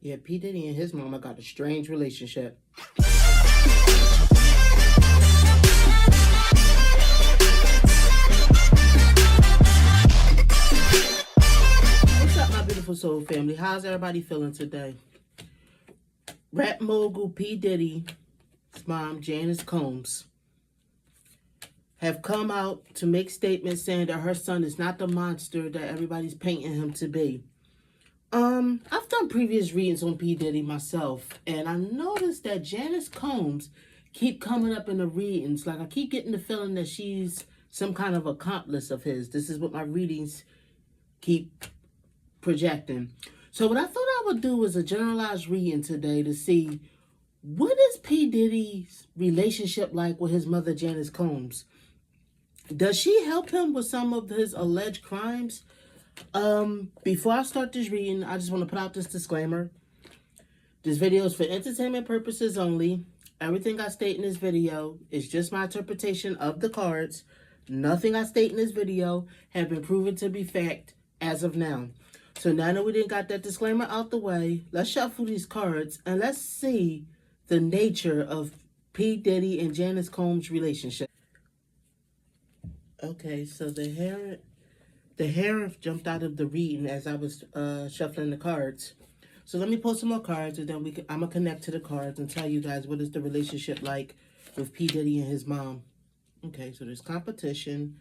Yeah, P. Diddy and his mama got a strange relationship. What's up, my beautiful soul family? How's everybody feeling today? Rap mogul P. Diddy's mom, Janice Combs, have come out to make statements saying that her son is not the monster that everybody's painting him to be. I've done previous readings on P. Diddy myself, and I noticed that Janice Combs keep coming up in the readings. Like, I keep getting the feeling that she's some kind of accomplice of his. This is what my readings keep projecting. So what I thought I would do is a generalized reading today to see what is P. Diddy's relationship like with his mother, Janice Combs. Does she help him with some of his alleged crimes? Before I start this reading, I just want to put out this disclaimer. This video is for entertainment purposes only. Everything I state in this video is just my interpretation of the cards. Nothing I state in this video have been proven to be fact as of now. So now that we didn't got that disclaimer out the way, let's shuffle these cards and let's see the nature of P. Diddy and Janice Combs' relationship. Okay, so the hair jumped out of the reading as I was shuffling the cards. So let me pull some more cards, and then I'm going to connect to the cards and tell you guys what is the relationship like with P. Diddy and his mom. Okay, so there's competition.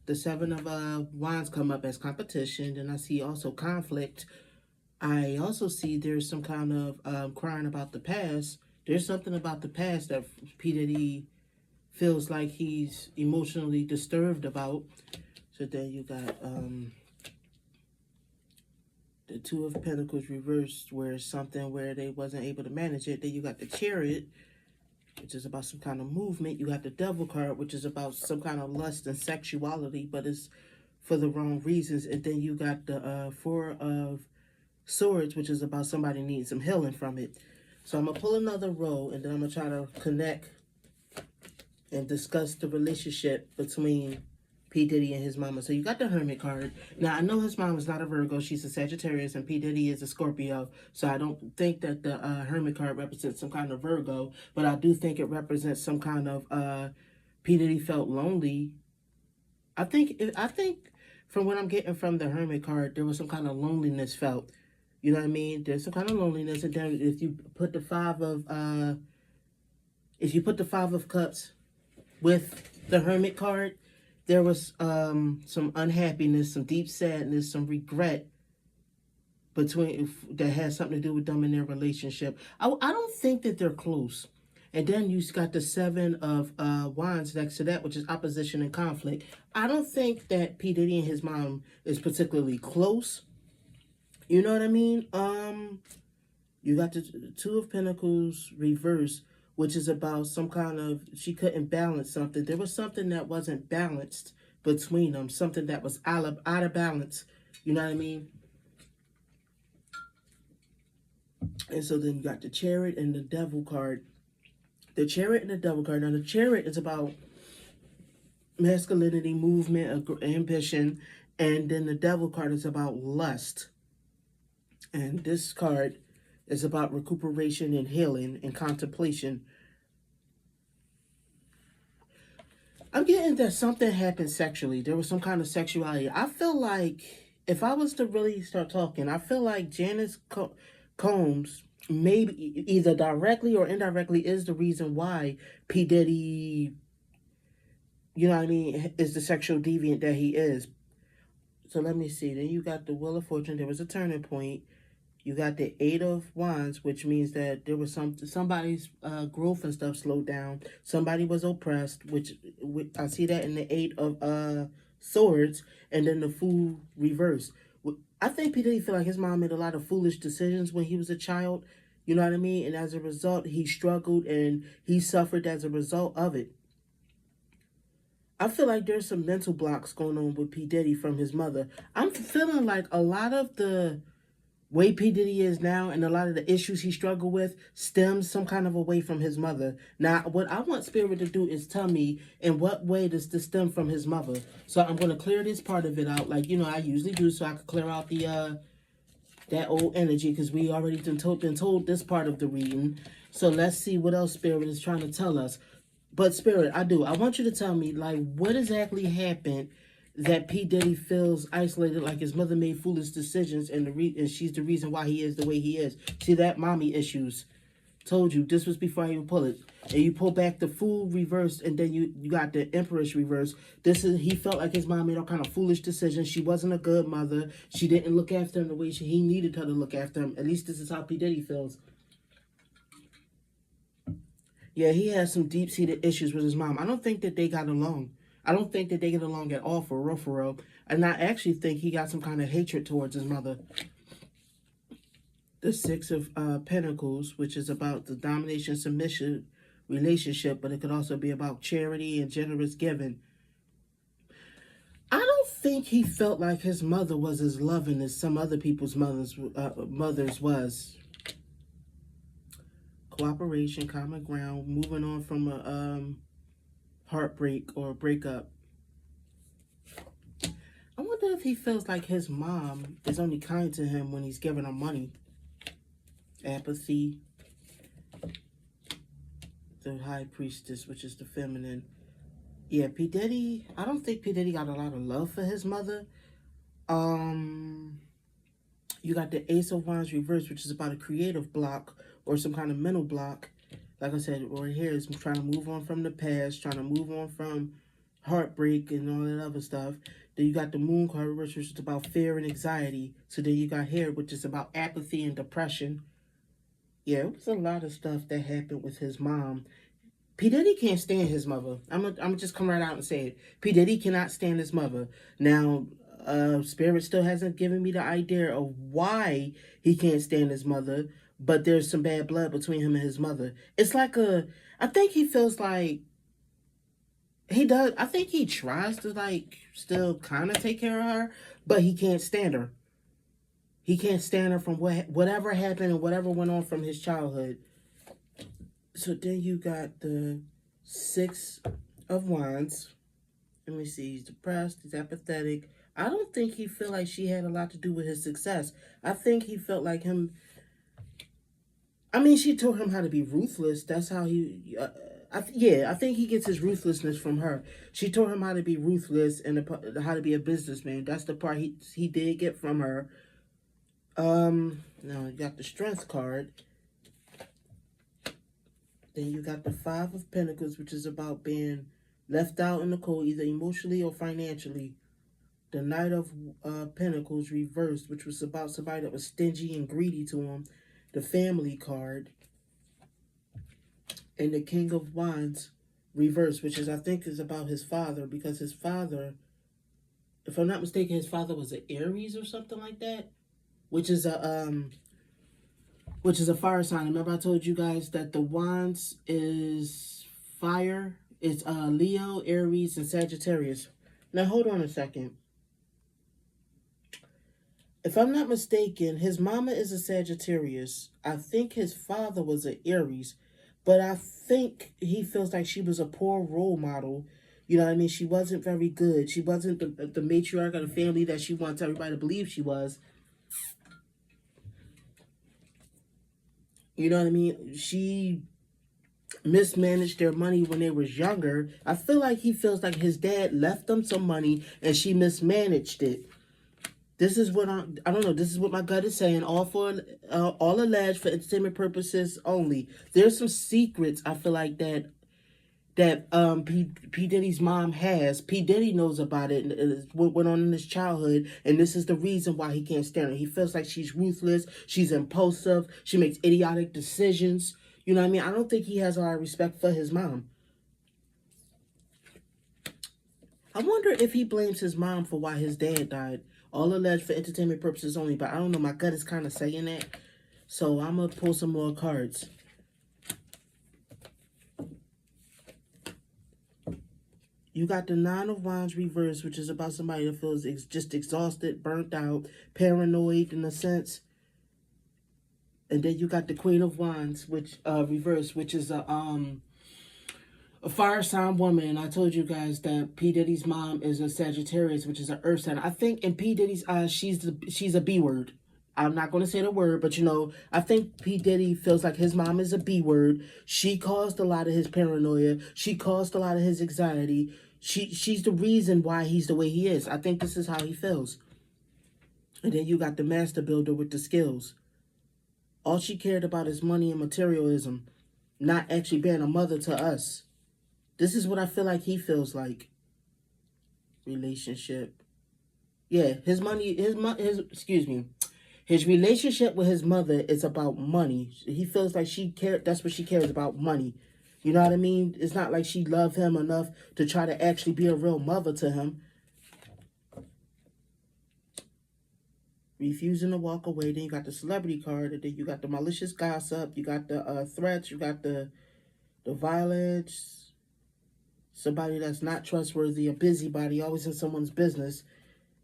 The Seven of Wands come up as competition. Then I see also conflict. I also see there's some kind of crying about the past. There's something about the past that P. Diddy feels like he's emotionally disturbed about. So then you got the Two of Pentacles reversed, where it's something where they wasn't able to manage it. Then you got the Chariot, which is about some kind of movement. You got the Devil card, which is about some kind of lust and sexuality, but it's for the wrong reasons. And then you got the Four of Swords, which is about somebody needing some healing from it. So I'm going to pull another row, and then I'm going to try to connect and discuss the relationship between P. Diddy and his mama. So you got the Hermit card. Now, I know his mom is not a Virgo. She's a Sagittarius, and P. Diddy is a Scorpio. So I don't think that the Hermit card represents some kind of Virgo, but I do think it represents some kind of P. Diddy felt lonely. I think from what I'm getting from the Hermit card, there was some kind of loneliness felt. You know what I mean? There's some kind of loneliness, and then if you put the Five of Cups with the Hermit card, there was some unhappiness, some deep sadness, some regret that has something to do with them in their relationship. I don't think that they're close. And then you got the Seven of Wands next to that, which is opposition and conflict. I don't think that P. Diddy and his mom is particularly close. You know what I mean? You got the Two of Pentacles reversed, which is about some kind of, she couldn't balance something. There was something that wasn't balanced between them, something that was out of balance. You know what I mean? And so then you got the Chariot and the Devil card. The Chariot and the Devil card. Now, the Chariot is about masculinity, movement, ambition. And then the Devil card is about lust. And this card is about recuperation and healing and contemplation. I'm getting that something happened sexually. There was some kind of sexuality. I feel like, if I was to really start talking, I feel like Janice Combs, maybe either directly or indirectly, is the reason why P. Diddy, you know what I mean, is the sexual deviant that he is. So let me see. Then you got the Wheel of Fortune. There was a turning point. You got the Eight of Wands, which means that there was somebody's growth and stuff slowed down. Somebody was oppressed, which I see that in the Eight of Swords, and then the Fool reversed. I think P. Diddy feel like his mom made a lot of foolish decisions when he was a child. You know what I mean? And as a result, he struggled and he suffered as a result of it. I feel like there's some mental blocks going on with P. Diddy from his mother. I'm feeling like a lot of the way P. Diddy is now and a lot of the issues he struggled with stems some kind of a way from his mother. Now, what I want Spirit to do is tell me in what way does this stem from his mother. So I'm going to clear this part of it out like, you know, I usually do, so I can clear out the that old energy, because we already been told this part of the reading. So let's see what else Spirit is trying to tell us. But Spirit, I want you to tell me, like, what exactly happened that P. Diddy feels isolated, like his mother made foolish decisions, and and she's the reason why he is the way he is. See, that mommy issues. Told you, this was before I even pull it. And you pull back the Fool reverse, and then you got the Empress reverse. He felt like his mom made all kind of foolish decisions. She wasn't a good mother. She didn't look after him the way he needed her to look after him. At least this is how P. Diddy feels. Yeah, he has some deep-seated issues with his mom. I don't think that they got along. I don't think that they get along at all, for real. And I actually think he got some kind of hatred towards his mother. The Six of Pentacles, which is about the domination-submission relationship, but it could also be about charity and generous giving. I don't think he felt like his mother was as loving as some other people's mothers was. Cooperation, common ground, moving on from a heartbreak or a breakup. I wonder if he feels like his mom is only kind to him when he's giving her money. Apathy. The High Priestess, which is the feminine. Yeah, P. Diddy, I don't think P. Diddy got a lot of love for his mother. You got the Ace of Wands reverse, which is about a creative block or some kind of mental block. Like I said, right here is trying to move on from the past, trying to move on from heartbreak and all that other stuff. Then you got the Moon card reverse, which is about fear and anxiety. So then you got here, which is about apathy and depression. Yeah, it was a lot of stuff that happened with his mom. P. Diddy can't stand his mother. I'm gonna just come right out and say it. P. Diddy cannot stand his mother. Now, Spirit still hasn't given me the idea of why he can't stand his mother, but there's some bad blood between him and his mother. It's like I think he feels like he does. I think he tries to, like, still kind of take care of her, but he can't stand her. He can't stand her from whatever happened and whatever went on from his childhood. So then you got the Six of Wands. Let me see. He's depressed. He's apathetic. I don't think he feel like she had a lot to do with his success. I think he felt like him. I mean, she taught him how to be ruthless. That's how he. I think he gets his ruthlessness from her. She taught him how to be ruthless and how to be a businessman. That's the part he did get from her. Now you got the Strength card. Then you got the Five of Pentacles, which is about being left out in the cold, either emotionally or financially. The Knight of Pentacles reversed, which was about somebody that was stingy and greedy to him. The Family card. And the King of Wands reversed, which I think is about his father, because his father, if I'm not mistaken, his father was an Aries or something like that, which is a fire sign. Remember I told you guys that the Wands is fire. It's Leo, Aries, and Sagittarius. Now hold on a second. If I'm not mistaken, his mama is a Sagittarius. I think his father was an Aries. But I think he feels like she was a poor role model. You know what I mean? She wasn't very good. She wasn't the matriarch of the family that she wants everybody to believe she was. You know what I mean? She mismanaged their money when they was younger. I feel like he feels like his dad left them some money and she mismanaged it. This is what I don't know. This is what my gut is saying. All alleged for entertainment purposes only. There's some secrets I feel like that P. Diddy's mom has. P. Diddy knows about it, and it's what went on in his childhood, and this is the reason why he can't stand her. He feels like she's ruthless, she's impulsive, she makes idiotic decisions. You know what I mean? I don't think he has a lot of respect for his mom. I wonder if he blames his mom for why his dad died. All alleged for entertainment purposes only, but I don't know. My gut is kind of saying that. So I'm going to pull some more cards. You got the Nine of Wands reversed, which is about somebody that feels just exhausted, burnt out, paranoid in a sense. And then you got the Queen of Wands, which reversed, which is a fire sign woman. I told you guys that P. Diddy's mom is a Sagittarius, which is an earth sign. I think in P. Diddy's eyes, she's a B word. I'm not going to say the word, but, you know, I think P. Diddy feels like his mom is a B word. She caused a lot of his paranoia. She caused a lot of his anxiety. She's the reason why he's the way he is. I think this is how he feels. And then you got the master builder with the skills. All she cared about is money and materialism, not actually being a mother to us. This is what I feel like he feels like. Relationship. Yeah, his relationship with his mother is about money. He feels like that's what she cares about, money. You know what I mean? It's not like she loved him enough to try to actually be a real mother to him. Refusing to walk away. Then you got the celebrity card. And then you got the malicious gossip. You got the threats. You got the violence. Somebody that's not trustworthy. A busybody. Always in someone's business.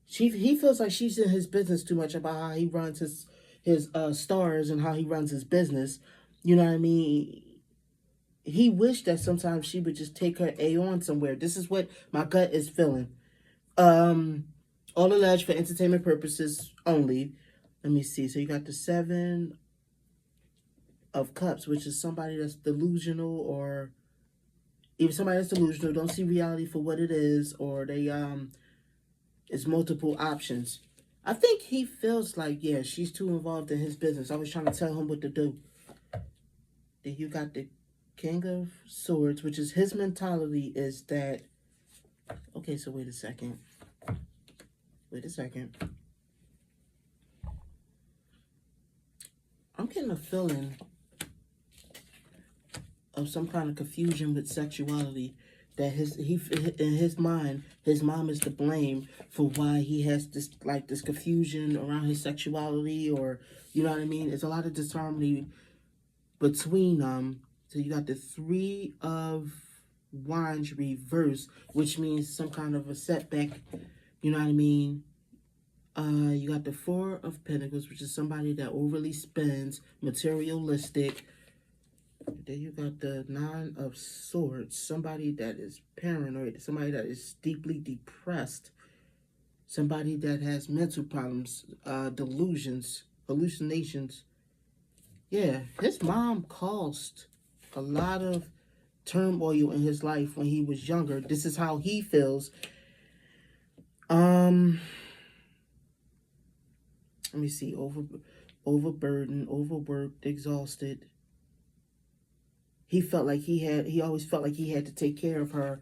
He feels like she's in his business too much about how he runs his stars and how he runs his business. You know what I mean? He wished that sometimes she would just take her A on somewhere. This is what my gut is feeling. All alleged for entertainment purposes only. Let me see. So you got the 7 of Cups, which is somebody that's delusional, or even somebody that's delusional, don't see reality for what it is, or they it's multiple options. I think he feels like, yeah, she's too involved in his business. I was trying to tell him what to do. Then you got the King of Swords, which is his mentality is that, okay, so wait a second. I'm getting a feeling of some kind of confusion with sexuality. That in his mind, his mom is to blame for why he has this confusion around his sexuality, or you know what I mean. It's a lot of disharmony between them. So you got the 3 of Wands reversed, which means some kind of a setback. You know what I mean. You got the 4 of Pentacles, which is somebody that overly spends, materialistic. Then you got the 9 of Swords, somebody that is paranoid, somebody that is deeply depressed, somebody that has mental problems, delusions, hallucinations. Yeah, his mom caused a lot of turmoil in his life when he was younger. This is how he feels. Let me see, overburdened, overworked, exhausted. He always felt like he had to take care of her.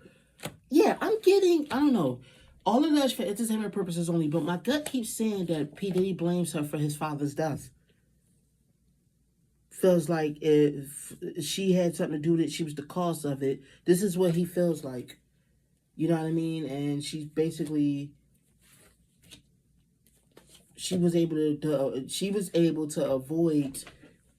Yeah, I don't know. All of that's for entertainment purposes only, but my gut keeps saying that P. Diddy blames her for his father's death. Feels like if she had something to do with it, she was the cause of it. This is what he feels like. You know what I mean? And she was able to avoid,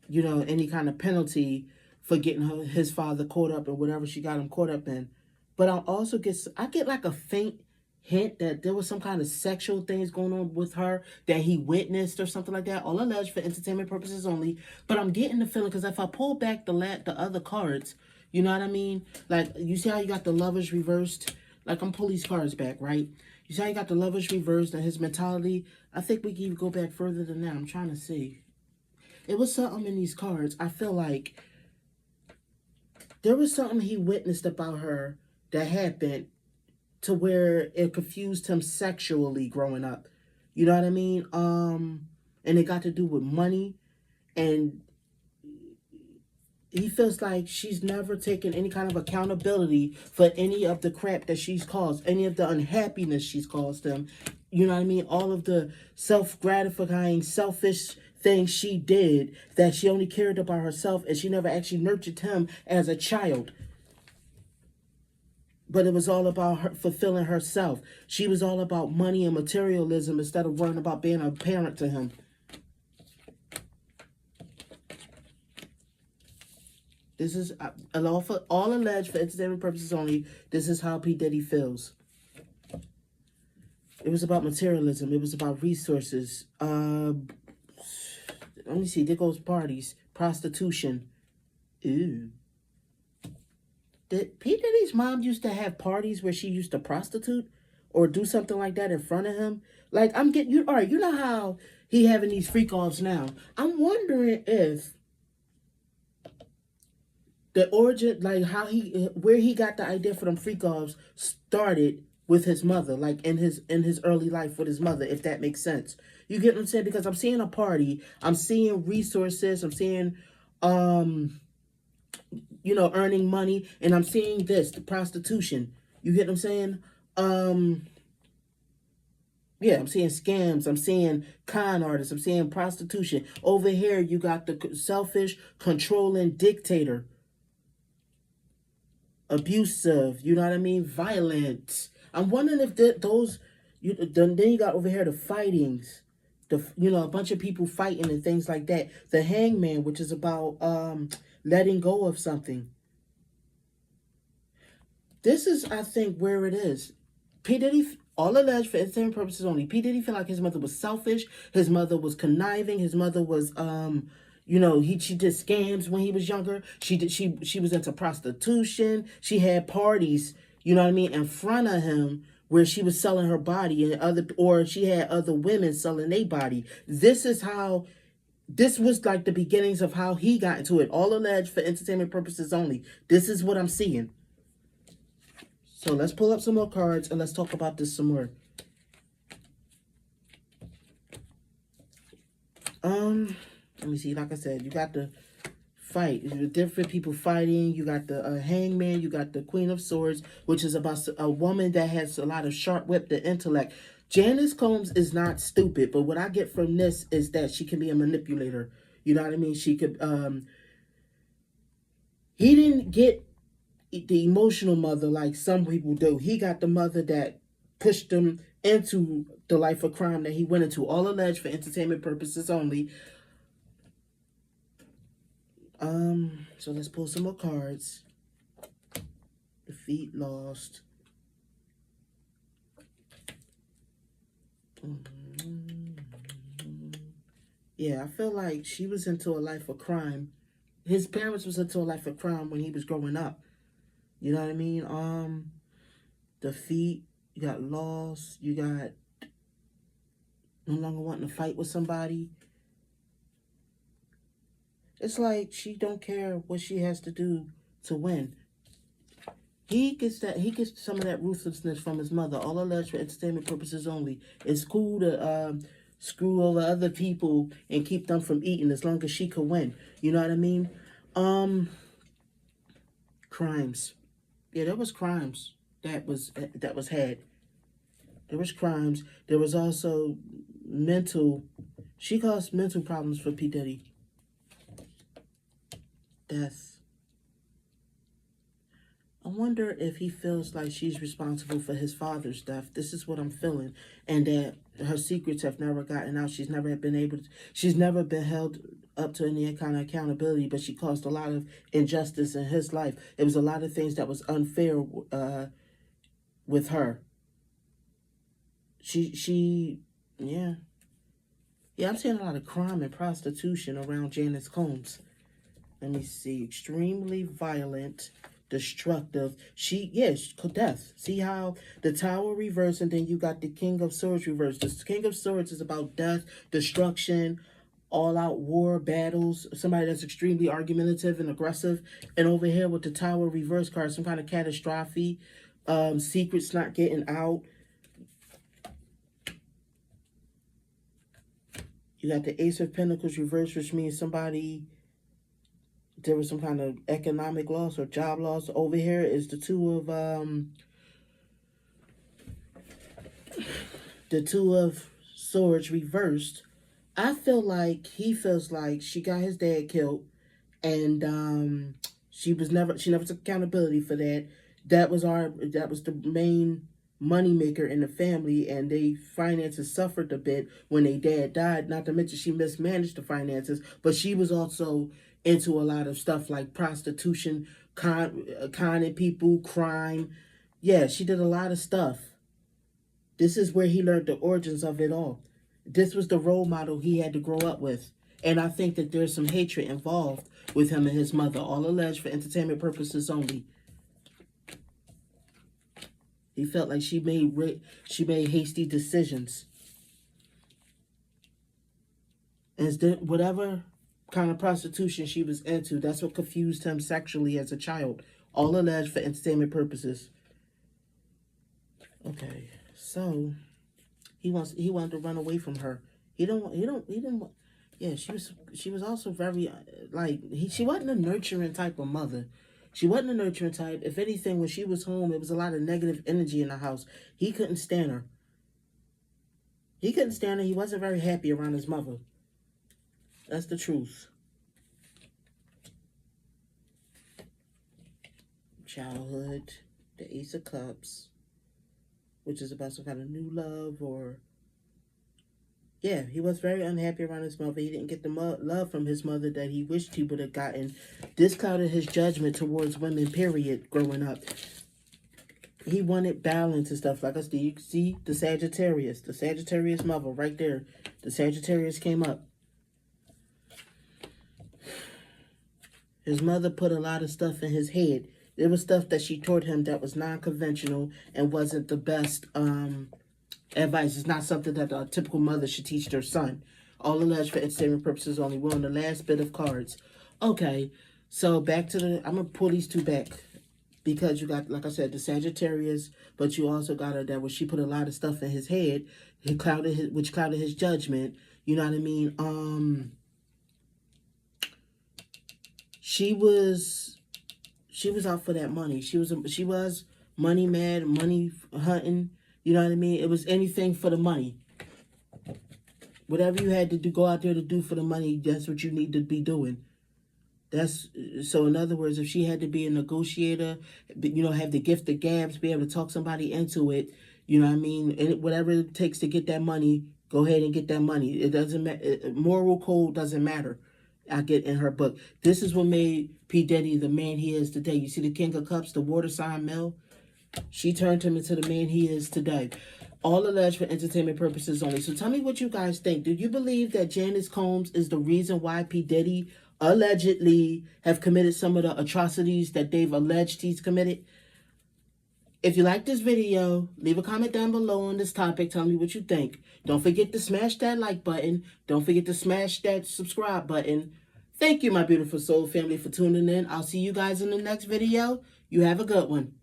you know, any kind of penalty for getting his father caught up in whatever she got him caught up in. But I get like a faint hint that there was some kind of sexual things going on with her that he witnessed or something like that. All alleged for entertainment purposes only. But I'm getting the feeling, because if I pull back the other cards, you know what I mean? Like, you see how you got the Lovers reversed? Like, I'm pulling these cards back, right? You see how you got the Lovers reversed and his mentality? I think we can even go back further than that. I'm trying to see. It was something in these cards. I feel like there was something he witnessed about her that happened to where it confused him sexually growing up. You know what I mean? And it got to do with money. And he feels like she's never taken any kind of accountability for any of the crap that she's caused, any of the unhappiness she's caused him. You know what I mean? All of the self-gratifying, selfish things she did, that she only cared about herself, and she never actually nurtured him as a child. But it was all about her fulfilling herself. She was all about money and materialism instead of worrying about being a parent to him. This is all alleged for entertainment purposes only. This is how P. Diddy feels. It was about materialism. It was about resources. Let me see. There goes parties. Prostitution. Ew. Did P. Diddy's mom used to have parties where she used to prostitute or do something like that in front of him? Like, all right, you know how he having these freak offs now. I'm wondering if the origin, like where he got the idea for them freak offs started with his mother, like in his early life with his mother, if that makes sense. You get what I'm saying? Because I'm seeing a party, I'm seeing resources, I'm seeing, earning money, and I'm seeing the prostitution. You get what I'm saying? Yeah, I'm seeing scams. I'm seeing con artists. I'm seeing prostitution. Over here, you got the selfish, controlling dictator. Abusive, you know what I mean? Violent. I'm wondering if then you got over here the fightings. A bunch of people fighting and things like that. The hangman, which is about letting go of something. This is, I think, where it is. P. Diddy, all alleged for entertainment purposes only. P. Diddy feel like his mother was selfish. His mother was conniving. His mother was, she did scams when he was younger. She was into prostitution. She had parties, you know what I mean, in front of him where she was selling her body or she had other women selling their body. This was like the beginnings of how he got into it. All alleged for entertainment purposes only. This is what I'm seeing. So let's pull up some more cards and let's talk about this some more. Let me see. Like I said, you got the fight. Different people fighting. You got the hangman. You got the Queen of Swords, which is about a woman that has a lot of sharp-wit intellect. Janice Combs is not stupid, but what I get from this is that she can be a manipulator. You know what I mean? She could. He didn't get the emotional mother like some people do. He got the mother that pushed him into the life of crime that he went into. All alleged for entertainment purposes only. So let's pull some more cards. Defeat, lost. Yeah, I feel like she was into a life of crime. His parents was into a life of crime when he was growing up. You know what I mean? Defeat, you got loss, you got no longer wanting to fight with somebody. It's like she don't care what she has to do to win. He gets some of that ruthlessness from his mother. All alleged for entertainment purposes only. It's cool to screw over other people and keep them from eating as long as she could win. You know what I mean? Crimes. Yeah, there was crimes that was had. There was crimes. There was also she caused mental problems for P. Diddy. Death. I wonder if he feels like she's responsible for his father's death. This is what I'm feeling. And that her secrets have never gotten out. She's never been held up to any kind of accountability, but she caused a lot of injustice in his life. It was a lot of things that was unfair with her. Yeah, I'm seeing a lot of crime and prostitution around Janice Combs. Let me see. Extremely violent, destructive. Death. See how the Tower reversed and then you got the King of Swords reversed. The King of Swords is about death, destruction, all-out war, battles, somebody that's extremely argumentative and aggressive. And over here with the Tower reverse card, some kind of catastrophe, secrets not getting out. You got the Ace of Pentacles reversed, which means there was some kind of economic loss or job loss. Over here is the Two of Swords reversed. I feel like he feels like she got his dad killed, and she never took accountability for that. That was the main moneymaker in the family, and they finances suffered a bit when their dad died. Not to mention she mismanaged the finances, but she was also into a lot of stuff like prostitution, conning people, crime. Yeah, she did a lot of stuff. This is where he learned the origins of it all. This was the role model he had to grow up with. And I think that there's some hatred involved with him and his mother, all alleged for entertainment purposes only. He felt like she made hasty decisions. And whatever kind of prostitution she was into, that's what confused him sexually as a child. All alleged for entertainment purposes. Okay, so he wanted to run away from her. He didn't want. Yeah, she was also very she wasn't a nurturing type of mother. She wasn't a nurturing type. If anything, when she was home, it was a lot of negative energy in the house. He couldn't stand her. He couldn't stand her. He wasn't very happy around his mother. That's the truth. Childhood, the Ace of Cups, which is about some kind of new love or... Yeah, he was very unhappy around his mother. He didn't get the love from his mother that he wished he would have gotten. This clouded his judgment towards women, period, growing up. He wanted balance and stuff. Like I said, you can see the Sagittarius mother right there. The Sagittarius came up. His mother put a lot of stuff in his head. There was stuff that she taught him that was non-conventional and wasn't the best advice. It's not something that a typical mother should teach their son. All alleged for entertainment purposes only. We're on the last bit of cards. Okay, so back to the... I'm going to pull these two back. Because you got, like I said, the Sagittarius, but you also got her that where she put a lot of stuff in his head, which clouded his judgment. You know what I mean? She was out for that money. She was money mad, money hunting. You know what I mean? It was anything for the money. Whatever you had to do, go out there to do for the money, that's what you need to be doing. So in other words, if she had to be a negotiator, have the gift of gabs, be able to talk somebody into it, you know what I mean? And whatever it takes to get that money, go ahead and get that money. It doesn't matter. Moral code doesn't matter. I get in her book. This is what made P. Diddy the man he is today. You see the King of Cups, the water sign Mel? She turned him into the man he is today. All alleged for entertainment purposes only. So tell me what you guys think. Do you believe that Janice Combs is the reason why P. Diddy allegedly have committed some of the atrocities that they've alleged he's committed? If you like this video, leave a comment down below on this topic. Tell me what you think. Don't forget to smash that like button. Don't forget to smash that subscribe button. Thank you, my beautiful soul family, for tuning in. I'll see you guys in the next video. You have a good one.